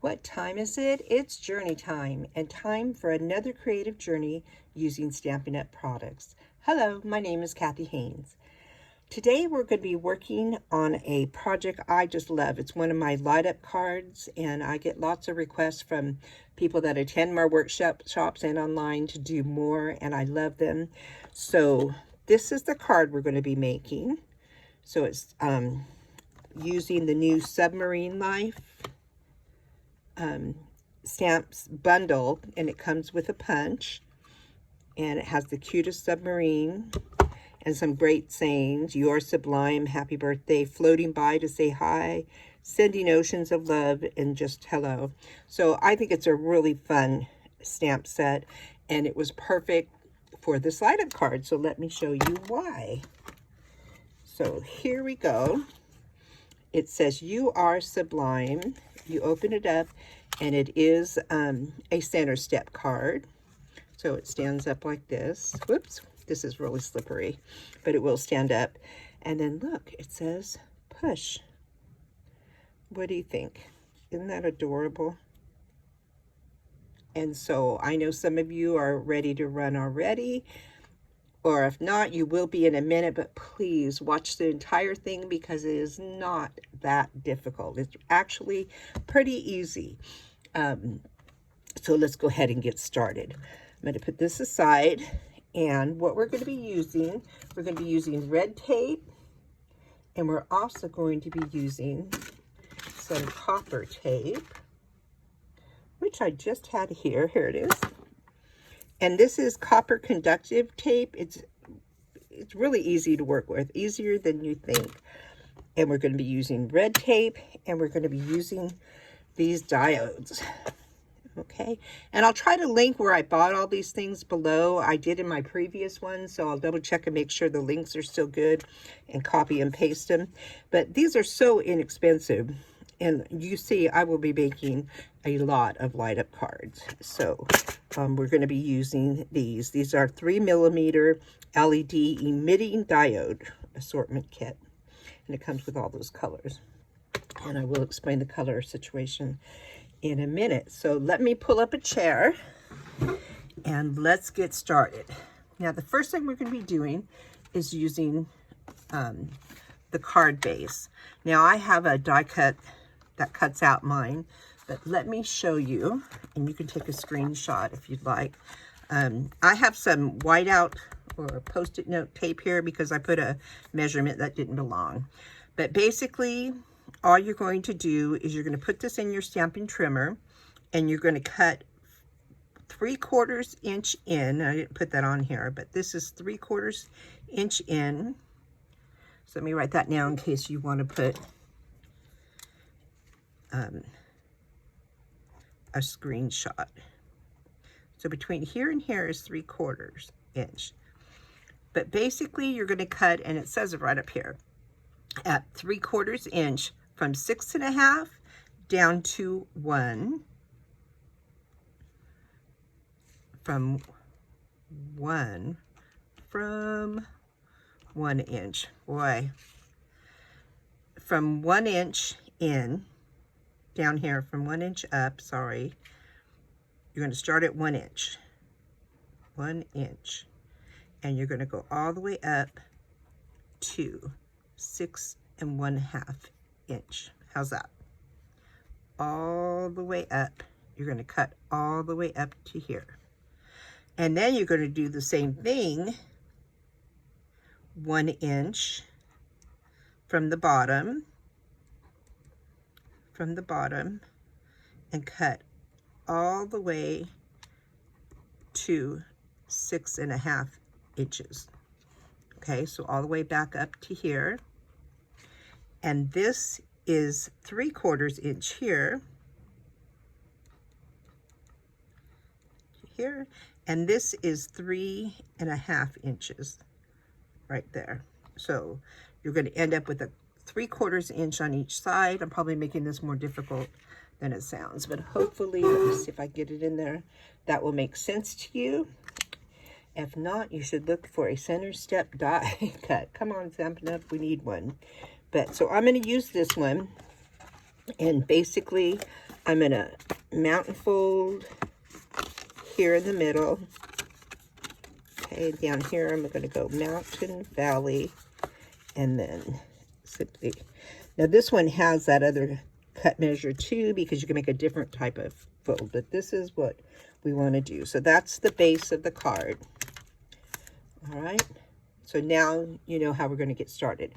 What time is it? It's journey time, and time for another creative journey using Stampin' Up! Products. Hello, my name is Kathy Haynes. Today we're going to be working on a project I just love. It's one of my light up cards, and I get lots of requests from people that attend my workshops and online to do more, and I love them. So this is the card we're going to be making. So it's using the new Submarine Life stamps bundle, and it comes with a punch, and it has the cutest submarine and some great sayings. You're sublime, happy birthday, floating by to say hi, sending oceans of love, and just hello. So I think it's a really fun stamp set, and it was perfect for this light up card. So let me show you why. So here we go. It says you are sublime. You open it up, and it is a center step card. So it stands up like this. Whoops, this is really slippery, but it will stand up. And then look, it says push. What do you think? Isn't that adorable? And so I know some of you are ready to run already, or if not, you will be in a minute, but please watch the entire thing because it is not that difficult. It's actually pretty easy. So let's go ahead and get started. I'm going to put this aside, and what we're going to be using, we're going to be using red tape, and we're also going to be using some copper tape, which I just had here. Here it is. And this is copper conductive tape. It's really easy to work with, easier than you think. And we're going to be using red tape, and we're going to be using these diodes. Okay, and I'll try to link where I bought all these things below. I did in my previous one, so I'll double check and make sure the links are still good and copy and paste them. But these are so inexpensive, and you see I will be making a lot of light up cards. So we're going to be using these. These are 3mm LED emitting diode assortment kit, and it comes with all those colors. And I will explain the color situation in a minute. So let me pull up a chair and let's get started. Now the first thing we're going to be doing is using the card base. Now I have a die cut that cuts out mine, but let me show you, and you can take a screenshot if you'd like. I have some whiteout or post-it note tape here because I put a measurement that didn't belong. But basically, all you're going to do is you're going to put this in your Stampin' trimmer, and you're going to cut 3/4 inch in. I didn't put that on here, but this is 3/4 inch in. So let me write that down in case you want to put a screenshot. So between here and here is 3/4 inch. But basically you're going to cut, and it says it right up here, at 3/4 inch from 6.5 down to 1. From 1 inch. Boy. From 1 inch in, down here, from 1 inch up, sorry, you're going to start at 1 inch. 1 inch. And you're going to go all the way up to 6.5 inch. How's that? All the way up. You're going to cut all the way up to here. And then you're going to do the same thing, 1 inch from the bottom, and cut all the way to 6.5 inches. Okay, so all the way back up to here. And this is 3/4 inch here, and this is 3.5 inches right there. So you're going to end up with a 3/4 inch on each side. I'm probably making this more difficult than it sounds, but hopefully, let me see if I get it in there, that will make sense to you. If not, you should look for a center step die cut. Come on, Stampin' Up, we need one. But so I'm going to use this one, and basically I'm going to mount and fold here in the middle. Okay, down here I'm going to go mountain, valley, and then simply. Now this one has that other cut measure too, because you can make a different type of fold, but this is what we want to do. So that's the base of the card. All right, so now you know how we're going to get started.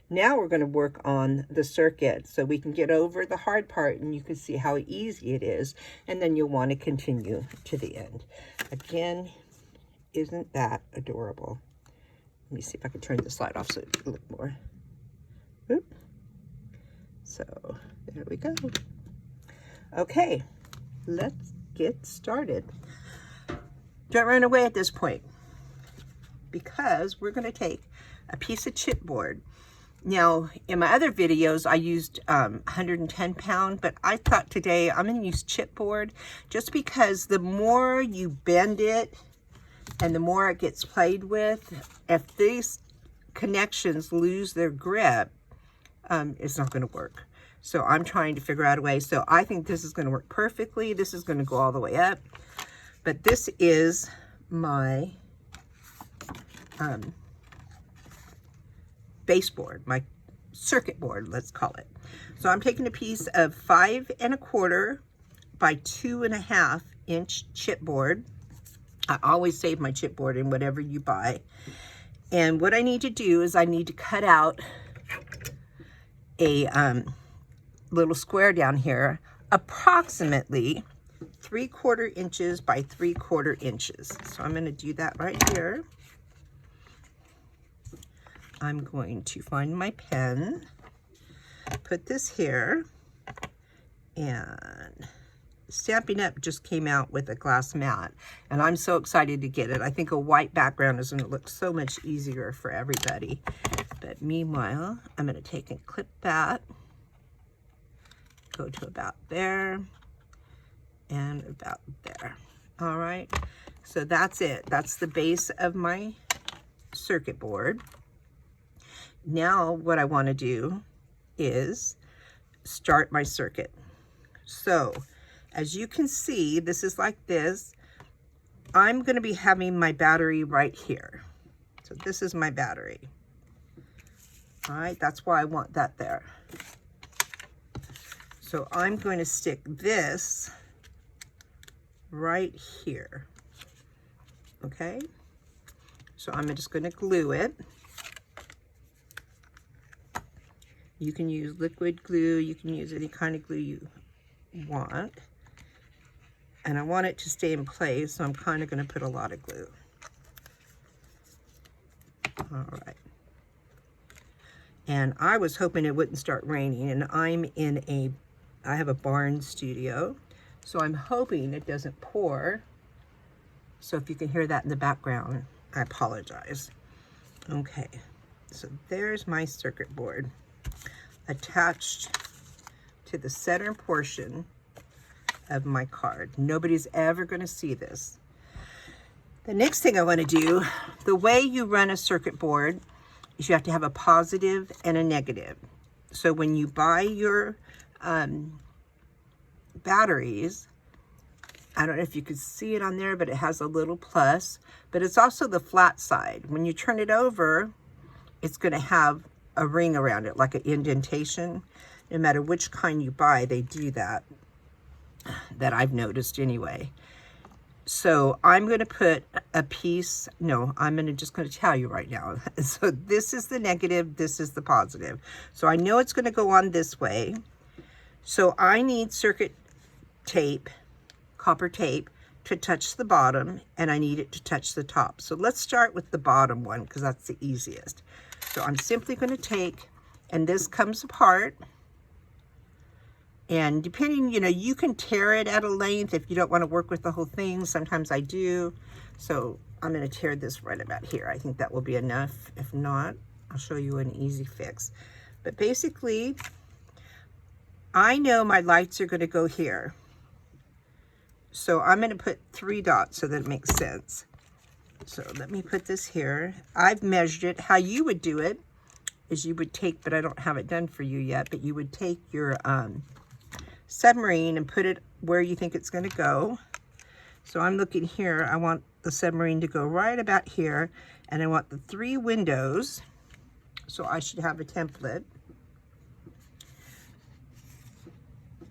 Now we're going to work on the circuit so we can get over the hard part and you can see how easy it is, and then you'll want to continue to the end. Again, isn't that adorable? Let me see if I can turn the slide off so it can look more. Oop. So there we go. Okay, let's get started. Don't run away at this point, because we're going to take a piece of chipboard. Now, in my other videos, I used 110 pound, but I thought today I'm going to use chipboard just because the more you bend it and the more it gets played with, if these connections lose their grip, it's not going to work. So I'm trying to figure out a way. So I think this is going to work perfectly. This is going to go all the way up. But this is my baseboard, my circuit board, let's call it. So I'm taking a piece of 5 1/4 by 2 1/2 inch chipboard. I always save my chipboard in whatever you buy. And what I need to do is I need to cut out a little square down here, approximately 3/4 inches by 3/4 inches. So I'm going to do that right here. I'm going to find my pen, put this here, and Stampin' Up just came out with a glass mat, and I'm so excited to get it. I think a white background is going to look so much easier for everybody. But meanwhile, I'm going to take and clip that, go to about there, and about there. All right, so that's it. That's the base of my circuit board. Now what I want to do is start my circuit. So as you can see, this is like this. I'm going to be having my battery right here. So this is my battery. All right, that's why I want that there. So I'm going to stick this right here. Okay, so I'm just going to glue it. You can use liquid glue, you can use any kind of glue you want. And I want it to stay in place, so I'm kind of going to put a lot of glue. All right. And I was hoping it wouldn't start raining, and I have a barn studio, so I'm hoping it doesn't pour. So if you can hear that in the background, I apologize. Okay, so there's my circuit board attached to the center portion of my card. Nobody's ever going to see this. The next thing I want to do, the way you run a circuit board is you have to have a positive and a negative. So when you buy your batteries, I don't know if you could see it on there, but it has a little plus, but it's also the flat side. When you turn it over, it's going to have a ring around it, like an indentation. No matter which kind you buy, they do that I've noticed anyway. So I'm going to put a piece, no, just going to tell you right now. So this is the negative, this is the positive. So I know it's going to go on this way. So I need circuit tape, copper tape, to touch the bottom, and I need it to touch the top. So let's start with the bottom one, because that's the easiest. So I'm simply going to take, and this comes apart, and depending, you can tear it at a length if you don't want to work with the whole thing. Sometimes I do. So I'm going to tear this right about here. I think that will be enough. If not, I'll show you an easy fix. But basically, I know my lights are going to go here. So I'm going to put 3 dots so that it makes sense. So let me put this here. I've measured it. How you would do it is you would take, but I don't have it done for you yet, but you would take your submarine and put it where you think it's going to go. So I'm looking here, I want the submarine to go right about here, and I want the 3 windows, so I should have a template.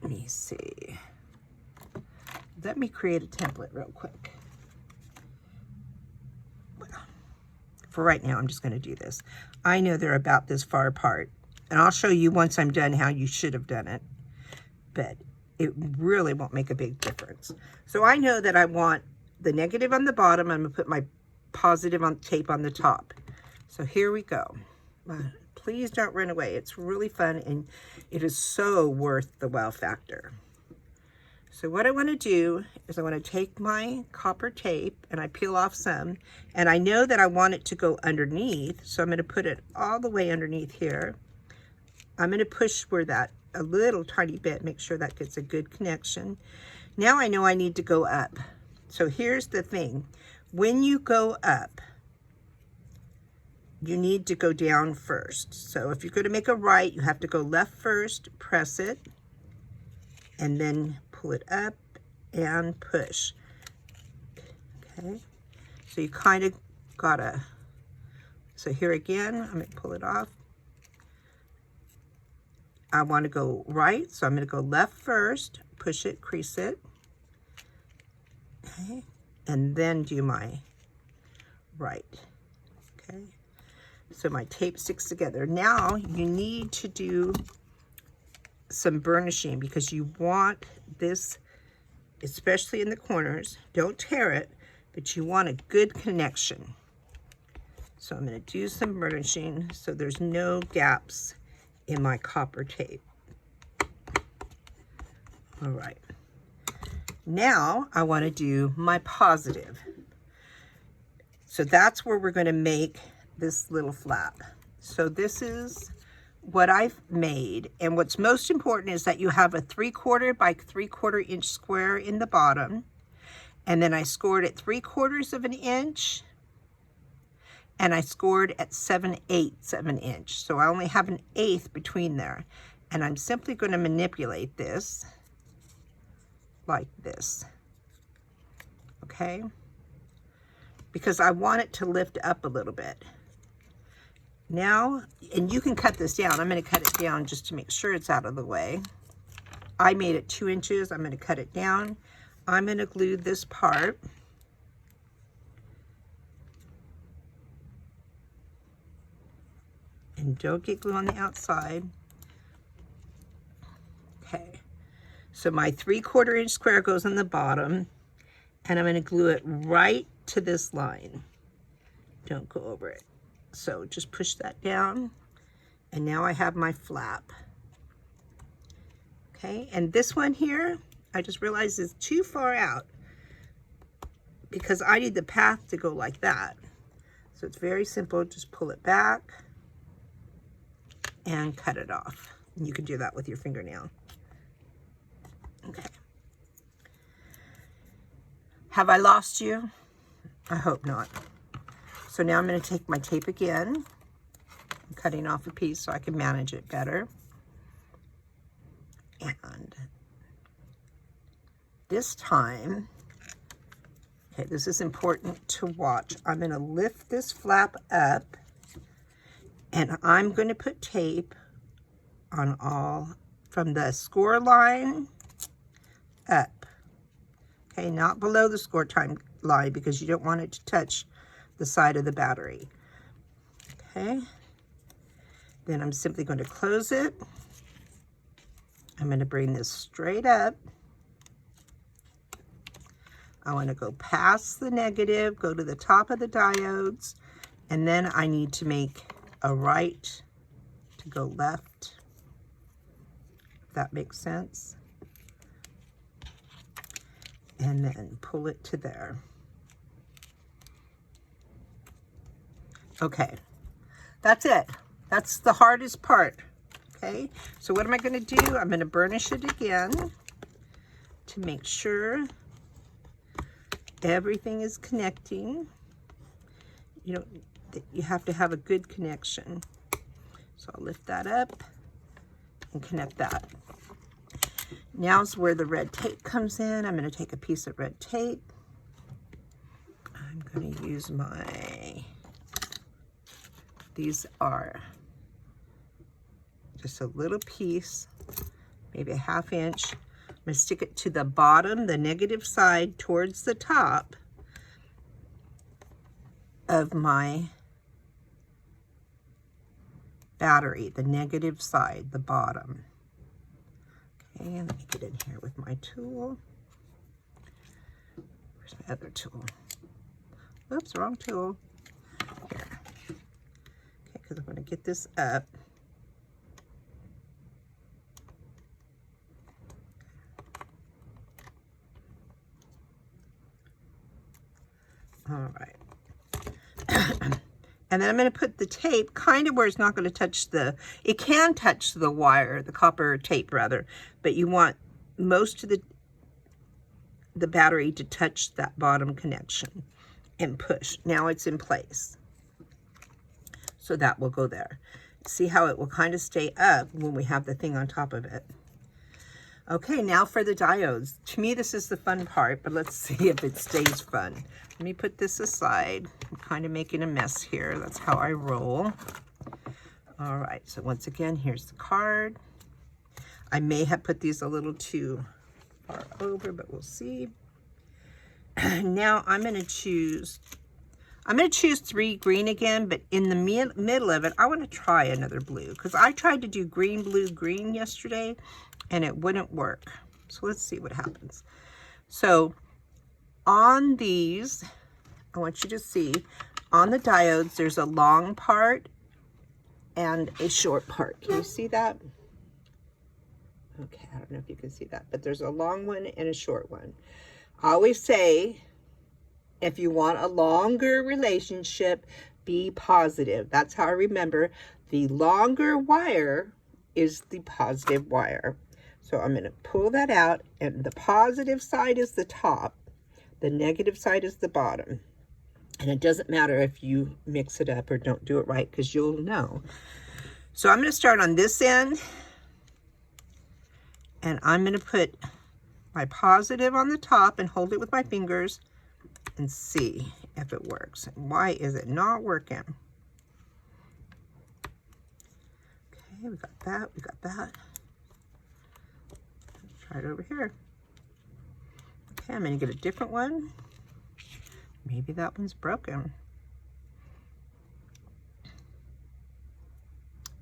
Let me see. Let me create a template real quick. For right now, I'm just going to do this. I know they're about this far apart, and I'll show you once I'm done how you should have done it, but it really won't make a big difference. So I know that I want the negative on the bottom. I'm going to put my positive on tape on the top. So here we go. Please don't run away. It's really fun, and it is so worth the wow factor. So what I want to do is I want to take my copper tape and I peel off some, and I know that I want it to go underneath, so I'm going to put it all the way underneath here. I'm going to push where that a little tiny bit, make sure that gets a good connection. Now I know I need to go up. So here's the thing. When you go up, you need to go down first. So if you're going to make a right, you have to go left first, press it, and then pull it up and push. Okay, so you kind of gotta, so here again, I'm going to pull it off. I want to go right, so I'm going to go left first, push it, crease it, okay, and then do my right. Okay, so my tape sticks together. Now you need to do some burnishing because you want this, especially in the corners. Don't tear it, but you want a good connection. So I'm going to do some burnishing so there's no gaps in my copper tape. All right. Now I want to do my positive. So that's where we're going to make this little flap. So this is what I've made, and what's most important is that you have a 3/4 by 3/4 inch square in the bottom, and then I scored at 3/4 of an inch, and I scored at 7/8 of an inch, so I only have an 1/8 between there, and I'm simply going to manipulate this like this, okay, because I want it to lift up a little bit. Now, and you can cut this down. I'm going to cut it down just to make sure it's out of the way. I made it 2 inches. I'm going to cut it down. I'm going to glue this part. And don't get glue on the outside. Okay. So my 3/4 inch square goes on the bottom, and I'm going to glue it right to this line. Don't go over it. So just push that down, and now I have my flap. Okay, and this one here, I just realized is too far out because I need the path to go like that. So it's very simple, just pull it back and cut it off. And you can do that with your fingernail. Okay. Have I lost you? I hope not. So now I'm going to take my tape again. I'm cutting off a piece so I can manage it better. And this time, okay, this is important to watch. I'm going to lift this flap up, and I'm going to put tape on all from the score line up. Okay, not below the score time line because you don't want it to touch the side of the battery. Okay, then I'm simply going to close it. I'm going to bring this straight up. I want to go past the negative, go to the top of the diodes, and then I need to make a right to go left, if that makes sense. And then pull it to there. Okay, that's it. That's the hardest part. Okay, so what am I going to do? I'm going to burnish it again to make sure everything is connecting. You have to have a good connection. So I'll lift that up and connect that. Now's where the red tape comes in. I'm going to take a piece of red tape. I'm going to use these are just a little piece, maybe a 1/2 inch. I'm going to stick it to the bottom, the negative side towards the top of my battery, the negative side, the bottom. Okay, let me get in here with my tool. Where's my other tool? Oops, wrong tool. Here. Okay, because I'm going to get this up. All right. And then I'm going to put the tape kind of where it's not going to touch it can touch the wire, the copper tape rather, but you want most of the battery to touch that bottom connection and push. Now it's in place. So that will go there. See how it will kind of stay up when we have the thing on top of it. Okay, now for the diodes. To me, this is the fun part, but let's see if it stays fun. Let me put this aside. I'm kind of making a mess here. That's how I roll. All right, so once again, here's the card. I may have put these a little too far over, but we'll see. Now I'm going to choose 3 green again, but in the middle of it, I want to try another blue because I tried to do green, blue, green yesterday and it wouldn't work. So let's see what happens. So on these, I want you to see on the diodes, there's a long part and a short part. Can you see that? Okay, I don't know if you can see that, but there's a long one and a short one. I always say, if you want a longer relationship, be positive. That's how I remember. The longer wire is the positive wire. So I'm going to pull that out, and the positive side is the top. The negative side is the bottom. And it doesn't matter if you mix it up or don't do it right, because you'll know. So I'm going to start on this end, and I'm going to put my positive on the top and hold it with my fingers and see if it works. Why is it not working? Okay, we got that, we got that. Let's try it over here. Okay, I'm going to get a different one. Maybe that one's broken.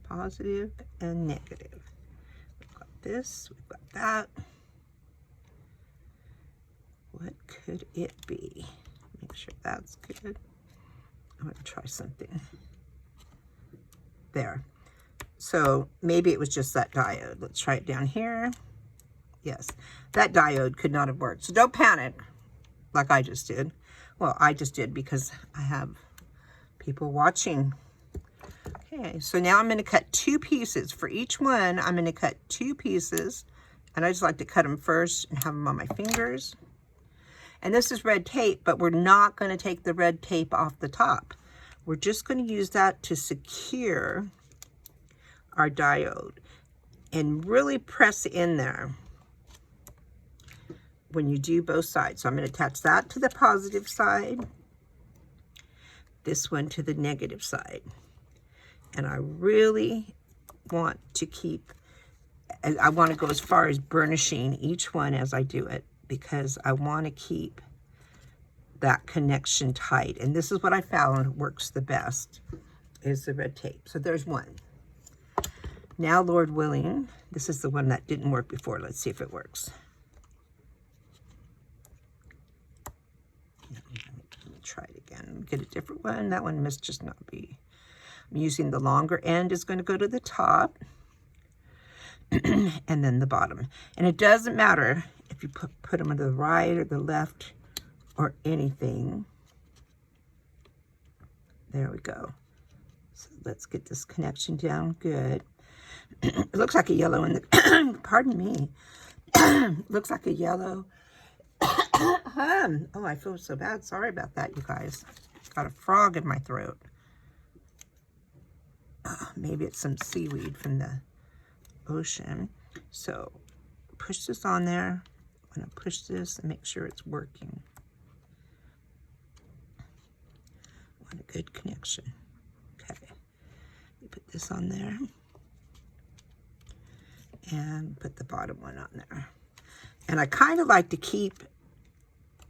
Positive and negative. We've got this, we've got that. What could it be? Make sure that's good. I'm going to try something. There. So maybe it was just that diode. Let's try it down here. Yes, that diode could not have worked. So don't panic like I just did. Well, I just did because I have people watching. Okay, so now I'm going to cut 2 pieces. For each one, I'm going to cut 2 pieces. And I just like to cut them first and have them on my fingers. And this is red tape, but we're not going to take the red tape off the top. We're just going to use that to secure our diode and really press in there when you do both sides. So I'm going to attach that to the positive side, this one to the negative side. And I really want to I want to go as far as burnishing each one as I do it, because I want to keep that connection tight. And this is what I found works the best, is the red tape. So there's one. Now, Lord willing, this is the one that didn't work before. Let's see if it works. Let me try it again. Get a different one. That one must just not be. I'm using the longer end is going to go to the top. And then the bottom. And it doesn't matter if you put them on the right or the left or anything. There we go. So let's get this connection down good. It looks like a yellow in the, pardon me. Looks like a yellow. Oh, I feel so bad. Sorry about that, you guys. Got a frog in my throat. Maybe it's some seaweed from the ocean. So push this on there. I'm going to push this and make sure it's working. I want a good connection. Okay. You put this on there. And put the bottom one on there. And I kind of like to keep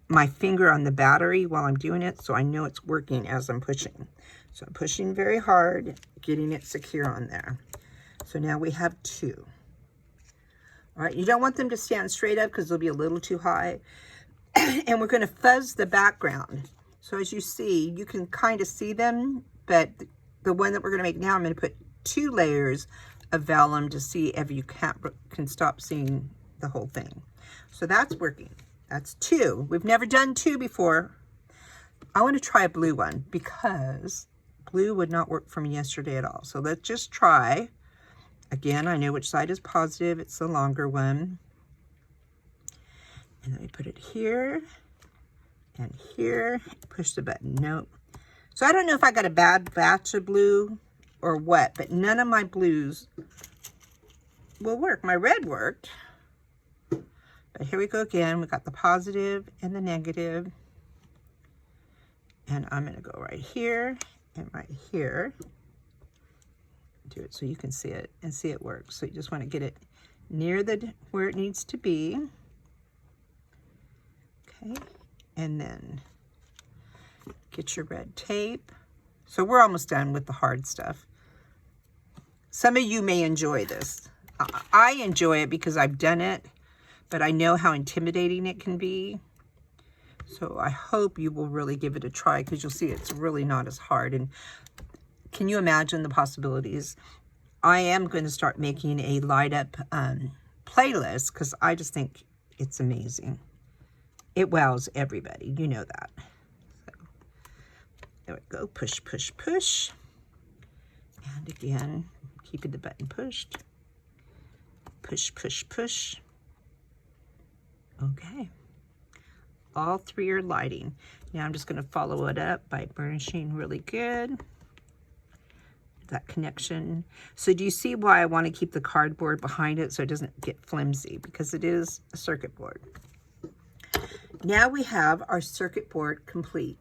my finger on the battery while I'm doing it, so I know it's working as I'm pushing. So I'm pushing very hard, getting it secure on there. So now we have 2. All right, you don't want them to stand straight up because they'll be a little too high. And we're going to fuzz the background. So as you see, you can kind of see them, but the one that we're going to make now, I'm going to put 2 layers of vellum to see if you can stop seeing the whole thing. So that's working. That's 2. We've never done 2 before. I want to try a blue one because blue would not work for me yesterday at all. So let's just try. Again, I know which side is positive. It's the longer one. And then we put it here and here. Push the button. Nope. So I don't know if I got a bad batch of blue or what, but none of my blues will work. My red worked. But here we go again. We got the positive and the negative. And I'm going to go right here and right here. Do it so you can see it and see it work. So you just want to get it near where it needs to be. Okay. And then get your red tape. So we're almost done with the hard stuff. Some of you may enjoy this. I enjoy it because I've done it, but I know how intimidating it can be. So I hope you will really give it a try because you'll see it's really not as hard. And can you imagine the possibilities? I am going to start making a light up playlist because I just think it's amazing. It wows everybody. You know that. So there we go. Push, push, push. And again, keeping the button pushed. Push, push, push. Okay. All 3 are lighting. Now I'm just going to follow it up by burnishing really good. That connection. So do you see why I want to keep the cardboard behind it so it doesn't get flimsy? Because it is a circuit board. Now we have our circuit board complete.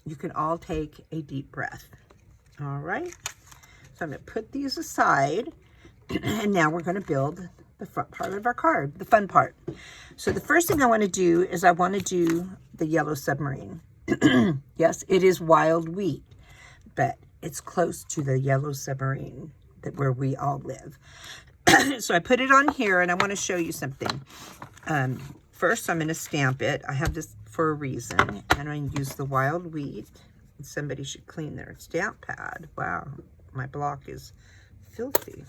You can all take a deep breath. All right. So I'm going to put these aside. And now we're going to build the front part of our card, the fun part. So the first thing I want to do is I want to do the yellow submarine. Yes, it is wild wheat, but it's close to the yellow submarine where we all live. So I put it on here and I want to show you something. First, I'm going to stamp it. I have this for a reason. And I'm going to use the wild wheat. Somebody should clean their stamp pad. Wow, my block is filthy.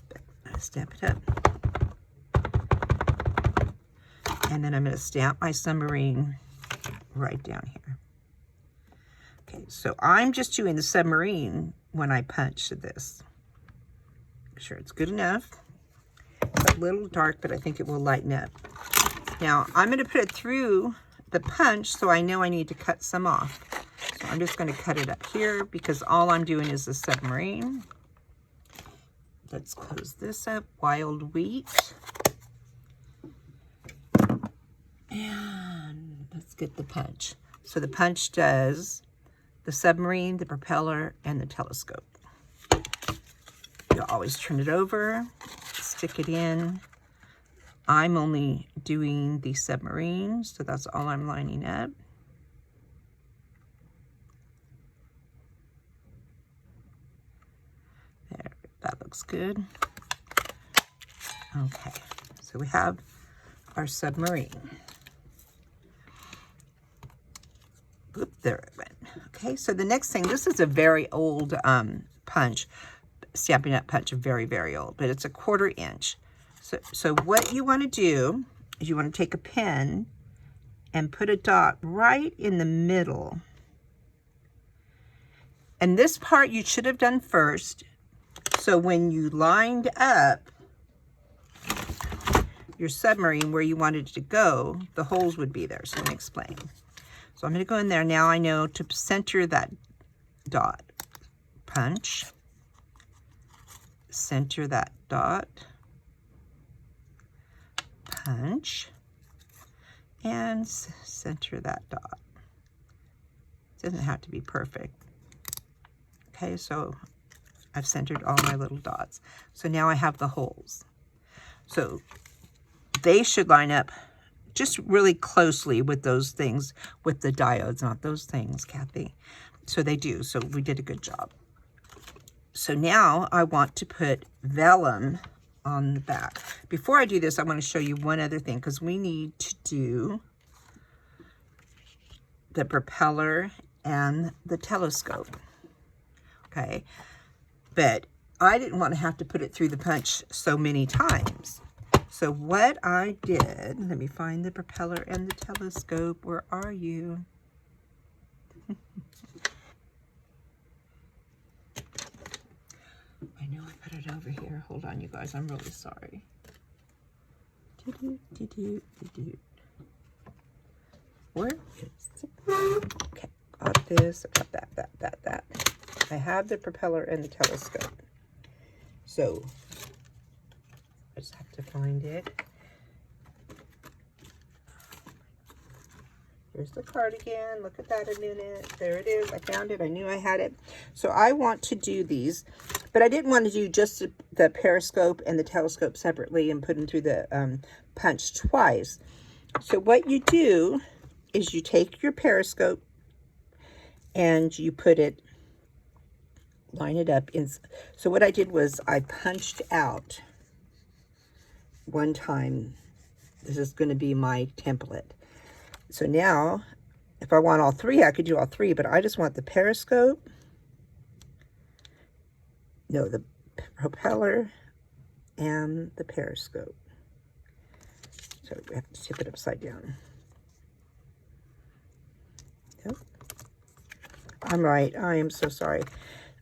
But I stamp it up. And then I'm going to stamp my submarine right down here. Okay, so I'm just doing the submarine when I punch this. Make sure it's good enough. It's a little dark, but I think it will lighten up. Now, I'm going to put it through the punch, so I know I need to cut some off. So I'm just going to cut it up here, because all I'm doing is the submarine. Let's close this up. Wild wheat. And let's get the punch. So the punch does the submarine, the propeller, and the telescope. You'll always turn it over, stick it in. I'm only doing the submarine, so that's all I'm lining up. There, that looks good. Okay, so we have our submarine. Oop, there it went. Okay, so the next thing, this is a very old punch, Stampin' Up punch, very, very old, but it's a 1/4 inch. So what you want to do is you want to take a pen and put a dot right in the middle. And this part you should have done first. So when you lined up your submarine where you wanted it to go, the holes would be there. So let me explain. So I'm going to go in there. Now I know to center that dot. Punch. Center that dot. punch and center that dot. It doesn't have to be perfect. Okay, so I've centered all my little dots. So now I have the holes. So they should line up just really closely with those things, with the diodes, not those things, Kathy. So they do, so we did a good job. So now I want to put vellum on the back. Before I do this, I want to show you one other thing, because we need to do the propeller and the telescope. Okay, but I didn't want to have to put it through the punch so many times. So what I did, let me find the propeller and the telescope. Where are you? I know I put it over here. Hold on, you guys. I'm really sorry. Where is it? Okay, got this. I got that. I have the propeller and the telescope. So I just have to find it. Here's the cardigan. Look at that a minute. There it is. I found it. I knew I had it. So I want to do these, but I didn't want to do just the periscope and the telescope separately and put them through the punch twice. So what you do is you take your periscope and you put it, line it up in. So what I did was I punched out one time. This is going to be my template. So now, if I want all three, I could do all three, but I just want the periscope, no, the propeller and the periscope. So we have to tip it upside down. Yep. I'm right. I am so sorry.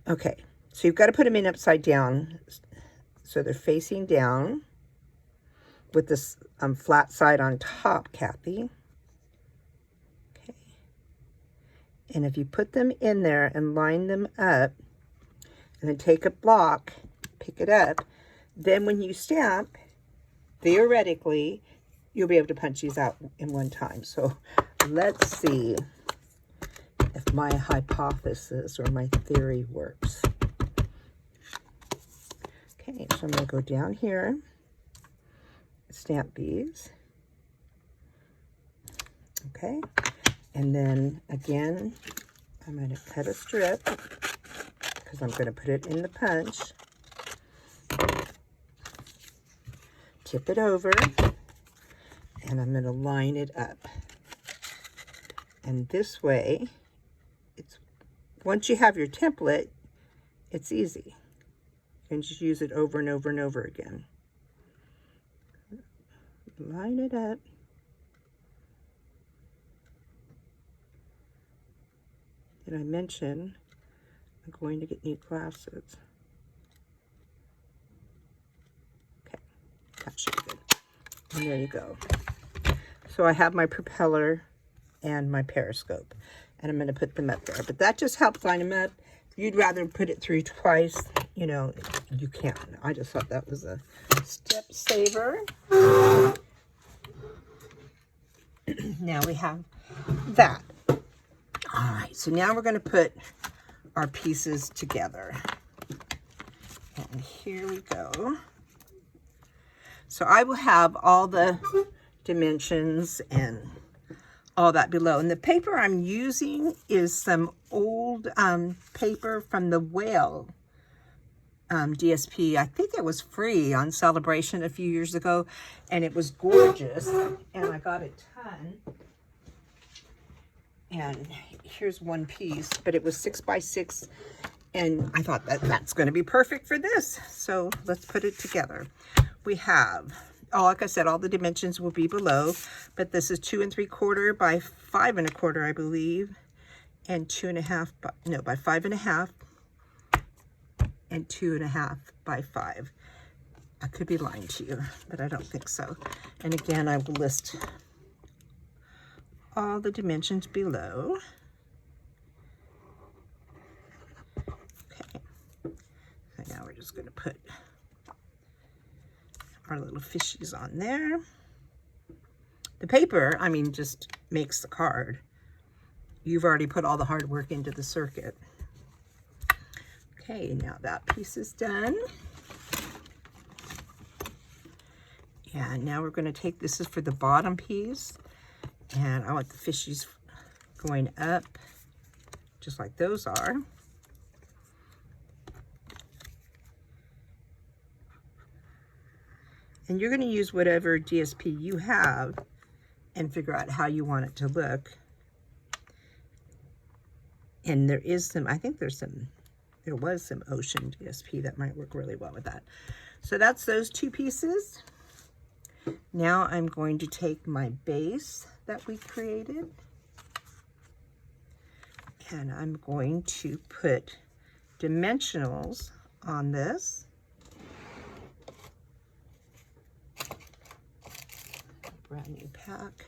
Okay, so you've got to put them in upside down so they're facing down with this flat side on top, Kathy. And if you put them in there and line them up, and then take a block, pick it up, then when you stamp, theoretically, you'll be able to punch these out in one time. So let's see if my hypothesis or my theory works. Okay, so I'm going to go down here, stamp these. Okay. And then again, I'm going to cut a strip because I'm going to put it in the punch. Tip it over, and I'm going to line it up. And this way, it's once you have your template, it's easy. You can just use it over and over and over again. Line it up. Did I mention I'm going to get new glasses? Okay, that should be good. And there you go. So I have my propeller and my periscope, and I'm going to put them up there. But that just helps line them up. If you'd rather put it through twice, you know, you can. I just thought that was a step saver. Now we have that. All right, so now we're going to put our pieces together. And here we go. So I will have all the dimensions and all that below. And the paper I'm using is some old paper from the Whale DSP. I think it was free on Celebration a few years ago, and it was gorgeous. And I got a ton. And here's one piece, but it was 6 by 6, and I thought that's going to be perfect for this. So let's put it together. We have, like I said, all the dimensions will be below, but this is 2 3/4 by 5 1/4, I believe, and 2 1/2 by, no, by 5 1/2, and 2 1/2 by 5. I could be lying to you, but I don't think so. And again, I will list all the dimensions below. Okay, so now we're just going to put our little fishies on there. The paper, I mean, just makes the card. You've already put all the hard work into the circuit. Okay, now that piece is done. And now we're going to take, this is for the bottom piece, and I want the fishies going up just like those are. And you're going to use whatever DSP you have and figure out how you want it to look. And there is some, I think there was some ocean DSP that might work really well with that. So that's those two pieces. Now I'm going to take my base that we created, and I'm going to put dimensionals on this. Brand new pack.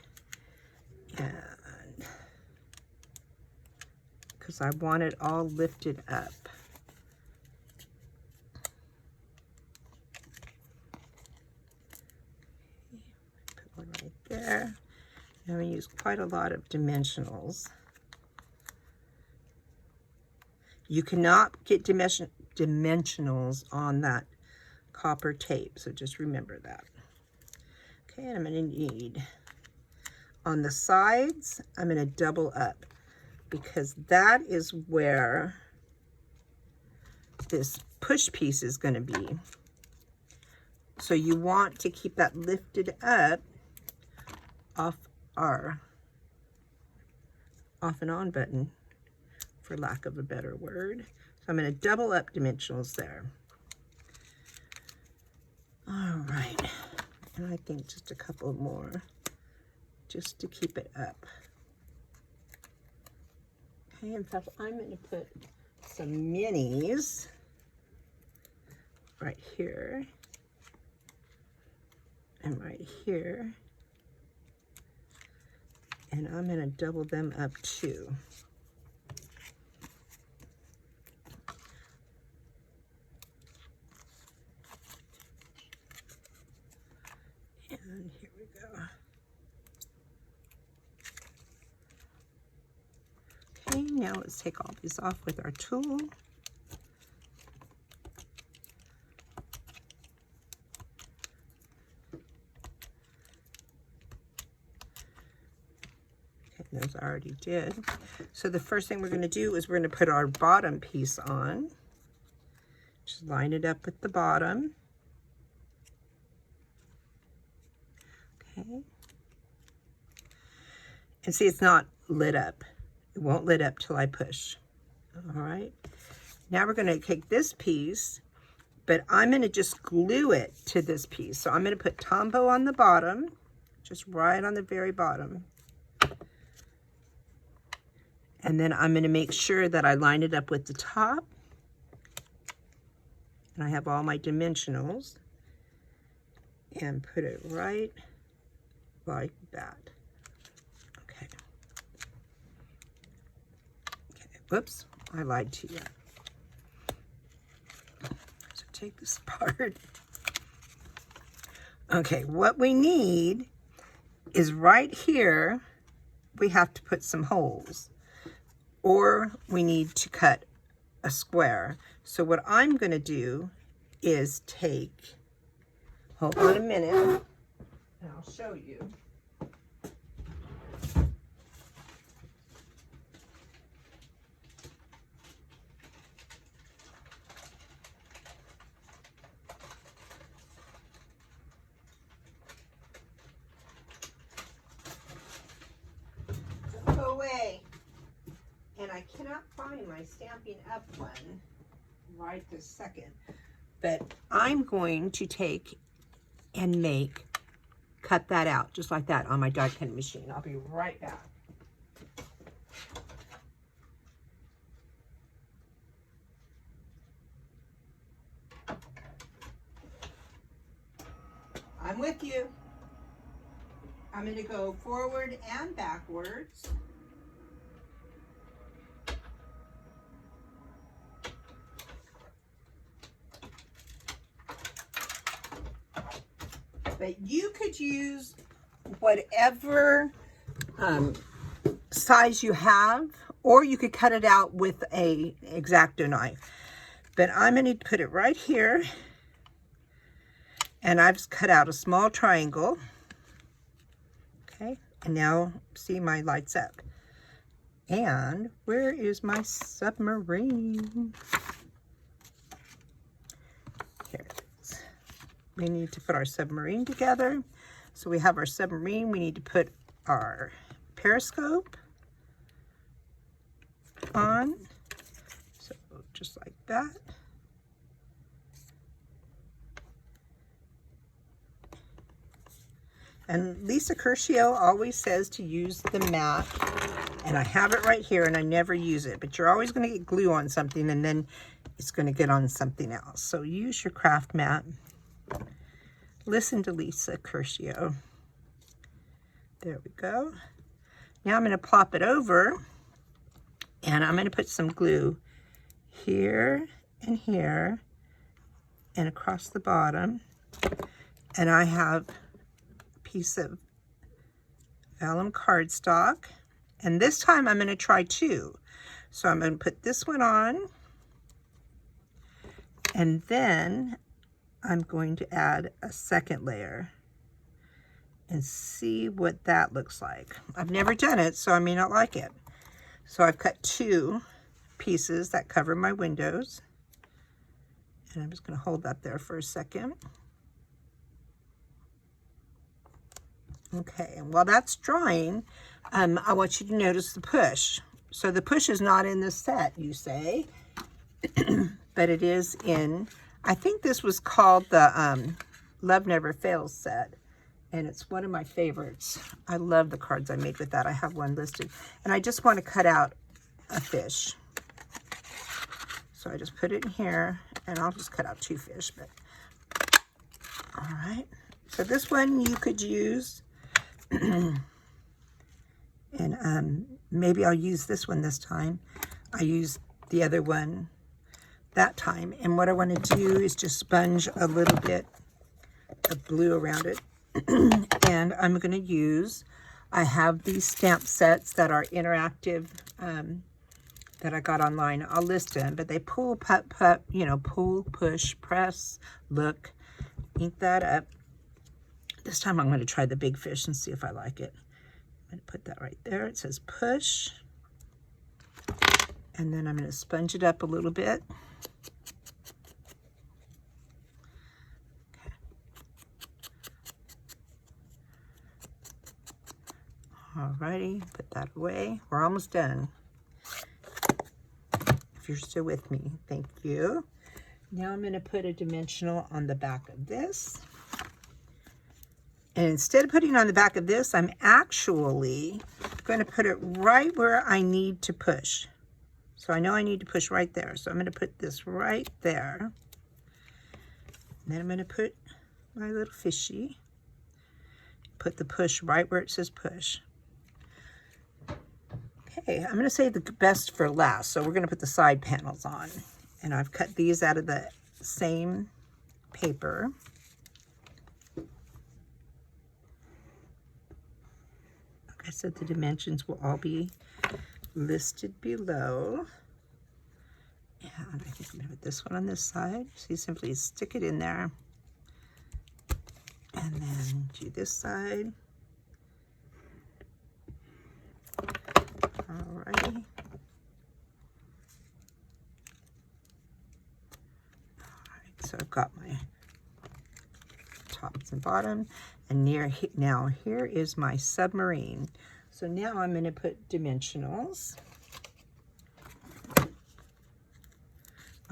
And because I want it all lifted up. Put one right there. I'm going to use quite a lot of dimensionals. You cannot get dimensionals on that copper tape, so just remember that. Okay, and I'm going to need, on the sides, I'm going to double up, because that is where this push piece is going to be. So you want to keep that lifted up off our off and on button, for lack of a better word. So I'm going to double up dimensionals there. All right, and I think just a couple more just to keep it up. Okay, in fact, I'm going to put some minis right here and right here. And I'm going to double them up too. And here we go. Okay, now let's take all these off with our tool. Those I already did. So the first thing we're going to do is we're going to put our bottom piece on. Just line it up with the bottom. Okay. And see, it's not lit up. It won't lit up till I push. All right. Now we're going to take this piece, but I'm going to just glue it to this piece. So I'm going to put Tombow on the bottom, just right on the very bottom. And then I'm going to make sure that I line it up with the top. And I have all my dimensionals. And put it right like that. Okay. Okay. Whoops, I lied to you. So take this apart. Okay, what we need is right here, we have to put some holes. Or we need to cut a square. So what I'm going to do is take, hold on a minute, and I'll show you. Don't go away. And I cannot find my Stampin' Up one right this second. But I'm going to take and cut that out just like that on my die cutting machine. I'll be right back. I'm with you. I'm going to go forward and backwards. But you could use whatever size you have, or you could cut it out with a X-Acto knife. But I'm going to put it right here, and I've cut out a small triangle. Okay, and now see, my lights up. And where is my submarine? Here it is. We need to put our submarine together. So we have our submarine. We need to put our periscope on. So just like that. And Lisa Curcio always says to use the mat, and I have it right here and I never use it, but you're always going to get glue on something and then it's going to get on something else. So use your craft mat. Listen to Lisa Curcio. There we go. Now I'm going to plop it over, and I'm going to put some glue here and here and across the bottom. And I have piece of vellum cardstock, and this time I'm going to try two. So I'm going to put this one on, and then I'm going to add a second layer and see what that looks like. I've never done it, so I may not like it. So I've cut two pieces that cover my windows, and I'm just going to hold that there for a second. Okay, and while that's drying, I want you to notice the push. So the push is not in the set, you say, but it is in, I think this was called the Love Never Fails set, and it's one of my favorites. I love the cards I made with that. I have one listed, and I just want to cut out a fish. So I just put it in here, and I'll just cut out two fish, but all right. So this one you could use, and maybe I'll use this one this time. I used the other one that time, and what I want to do is just sponge a little bit of glue around it. And I'm going to use, I have these stamp sets that are interactive that I got online. I'll list them, but they pull, put, you know, pull, push, press, look, ink that up. This time I'm going to try the big fish and see if I like it. I'm going to put that right there. It says push. And then I'm going to sponge it up a little bit. Okay. Alrighty, put that away. We're almost done. If you're still with me, thank you. Now I'm going to put a dimensional on the back of this. And instead of putting it on the back of this, I'm actually going to put it right where I need to push. So I know I need to push right there. So I'm going to put this right there. And then I'm going to put my little fishy. Put the push right where it says push. Okay, I'm going to save the best for last. So we're going to put the side panels on. And I've cut these out of the same paper. Like I said, the dimensions will all be listed below. And I think I'm going to put this one on this side. So you simply stick it in there. And then do this side. Alrighty. Alright, so I've got my tops and bottom. And now here is my submarine. So now I'm going to put dimensionals. I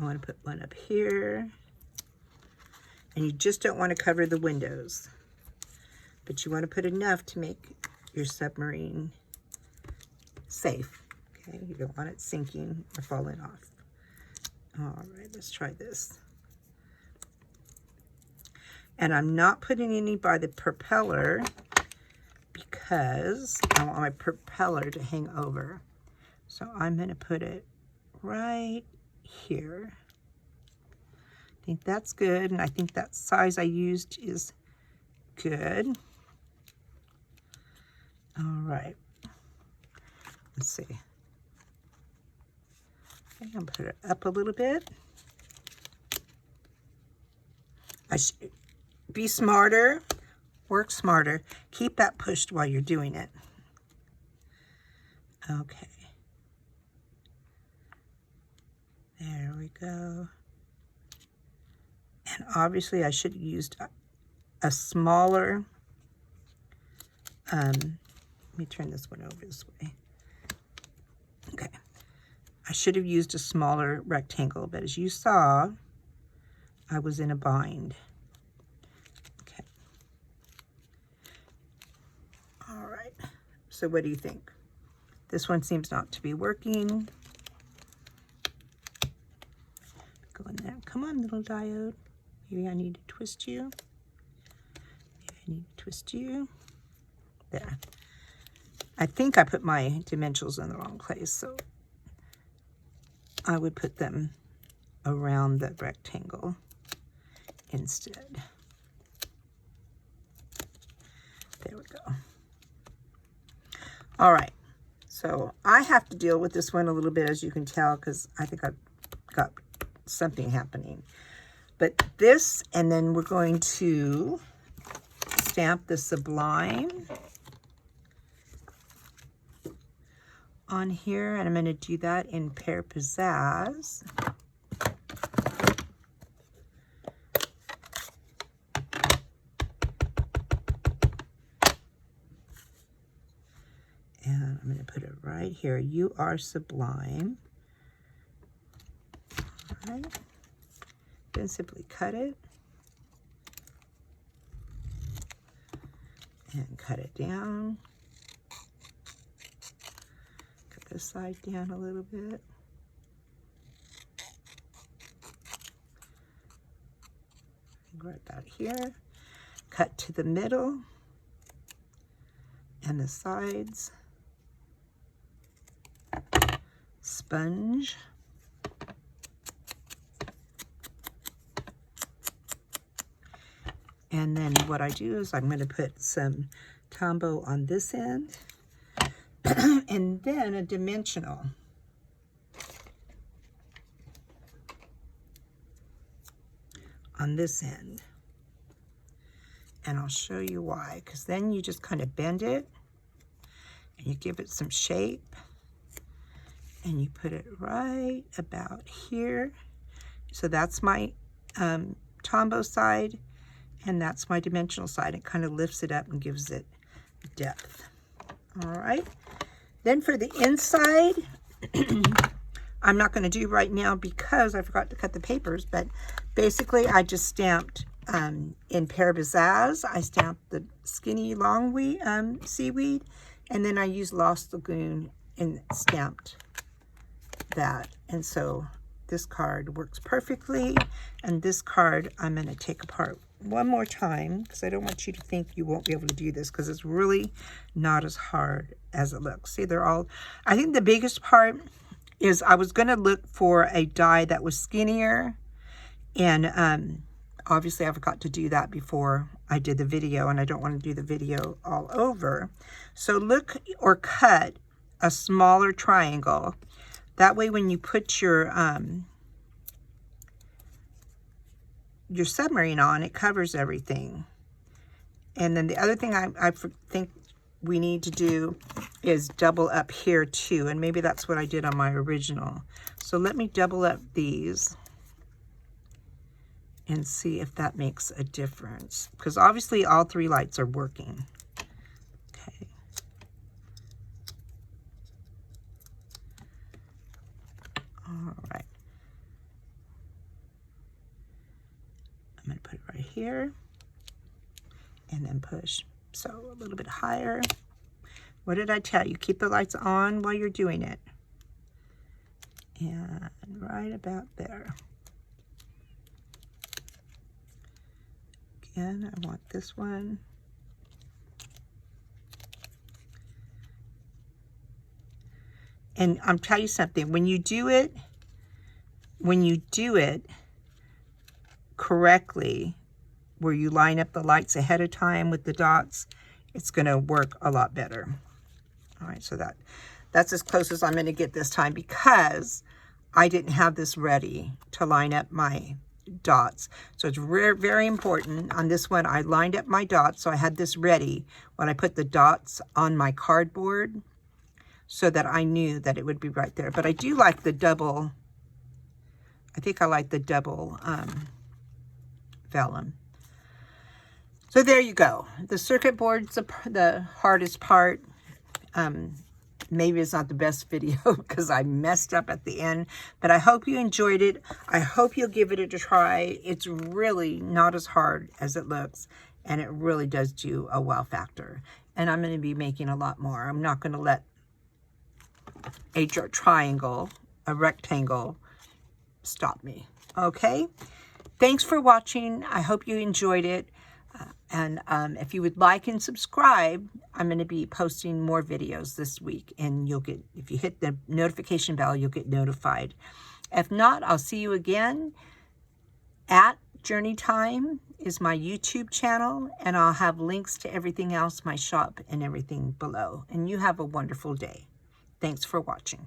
want to put one up here. And you just don't want to cover the windows, but you want to put enough to make your submarine safe. Okay, you don't want it sinking or falling off. All right, let's try this. And I'm not putting any by the propeller because I want my propeller to hang over. So I'm going to put it right here. I think that's good, and I think that size I used is good. right. Let's see. I'm going to put it up a little bit. Be smarter, work smarter. Keep that pushed while you're doing it. Okay. There we go. And obviously I should have used a smaller, let me turn this one over this way. Okay. I should have used a smaller rectangle, but as you saw, I was in a bind. Okay. All right. So what do you think? This one seems not to be working. Go in there. Come on, little diode. Maybe I need to twist you. Maybe I need to twist you. There. I think I put my dimensionals in the wrong place, so I would put them around the rectangle instead. There we go. All right, so I have to deal with this one a little bit, as you can tell, because I think I've got something happening. But this, and then we're going to stamp the Sublime on here, and I'm going to do that in Pear Pizzazz. And I'm going to put it right here. You are sublime. All right. Then simply cut it and cut it down. Cut this side down a little bit. Right about here. Cut to the middle and the sides. Sponge. And then what I do is I'm going to put some Tombow on this end and then a dimensional. On this end. And I'll show you why, because then you just kind of bend it and you give it some shape and you put it right about here. So that's my Tombow side, and that's my dimensional side. It kind of lifts it up and gives it depth. All right. Then for the inside, I'm not going to do right now because I forgot to cut the papers, but basically I just stamped in Pear Pizzazz. I stamped the skinny long seaweed, and then I used Lost Lagoon and stamped that. And so this card works perfectly, and this card I'm going to take apart one more time because I don't want you to think you won't be able to do this, because it's really not as hard as it looks. See, they're all, I think the biggest part is I was going to look for a die that was skinnier, and obviously I forgot to do that before I did the video, and I don't want to do the video all over. So look or cut a smaller triangle. That way when you put your submarine on, it covers everything. And then the other thing I think we need to do is double up here too, and maybe that's what I did on my original. So let me double up these and see if that makes a difference, because obviously all three lights are working. Okay. All right. I'm going to put it right here and then push. So a little bit higher. What did I tell you? Keep the lights on while you're doing it. And right about there. Again, I want this one. And I'm telling you something, when you do it correctly, where you line up the lights ahead of time with the dots, it's going to work a lot better. All right, so that's as close as I'm going to get this time because I didn't have this ready to line up my dots. So it's very important. On this one, I lined up my dots, so I had this ready when I put the dots on my cardboard so that I knew that it would be right there. But I do like the double, I think I like the double vellum. So there you go. The circuit board's the hardest part. Maybe it's not the best video because I messed up at the end, but I hope you enjoyed it. I hope you'll give it a try. It's really not as hard as it looks, and it really does do a wow factor. And I'm going to be making a lot more. I'm not going to let a triangle, a rectangle, stop me. Okay? Thanks for watching. I hope you enjoyed it. And if you would like and subscribe, I'm going to be posting more videos this week. And you'll get, if you hit the notification bell, you'll get notified. If not, I'll see you again. At Journey Time is my YouTube channel. And I'll have links to everything else, my shop and everything below. And you have a wonderful day. Thanks for watching.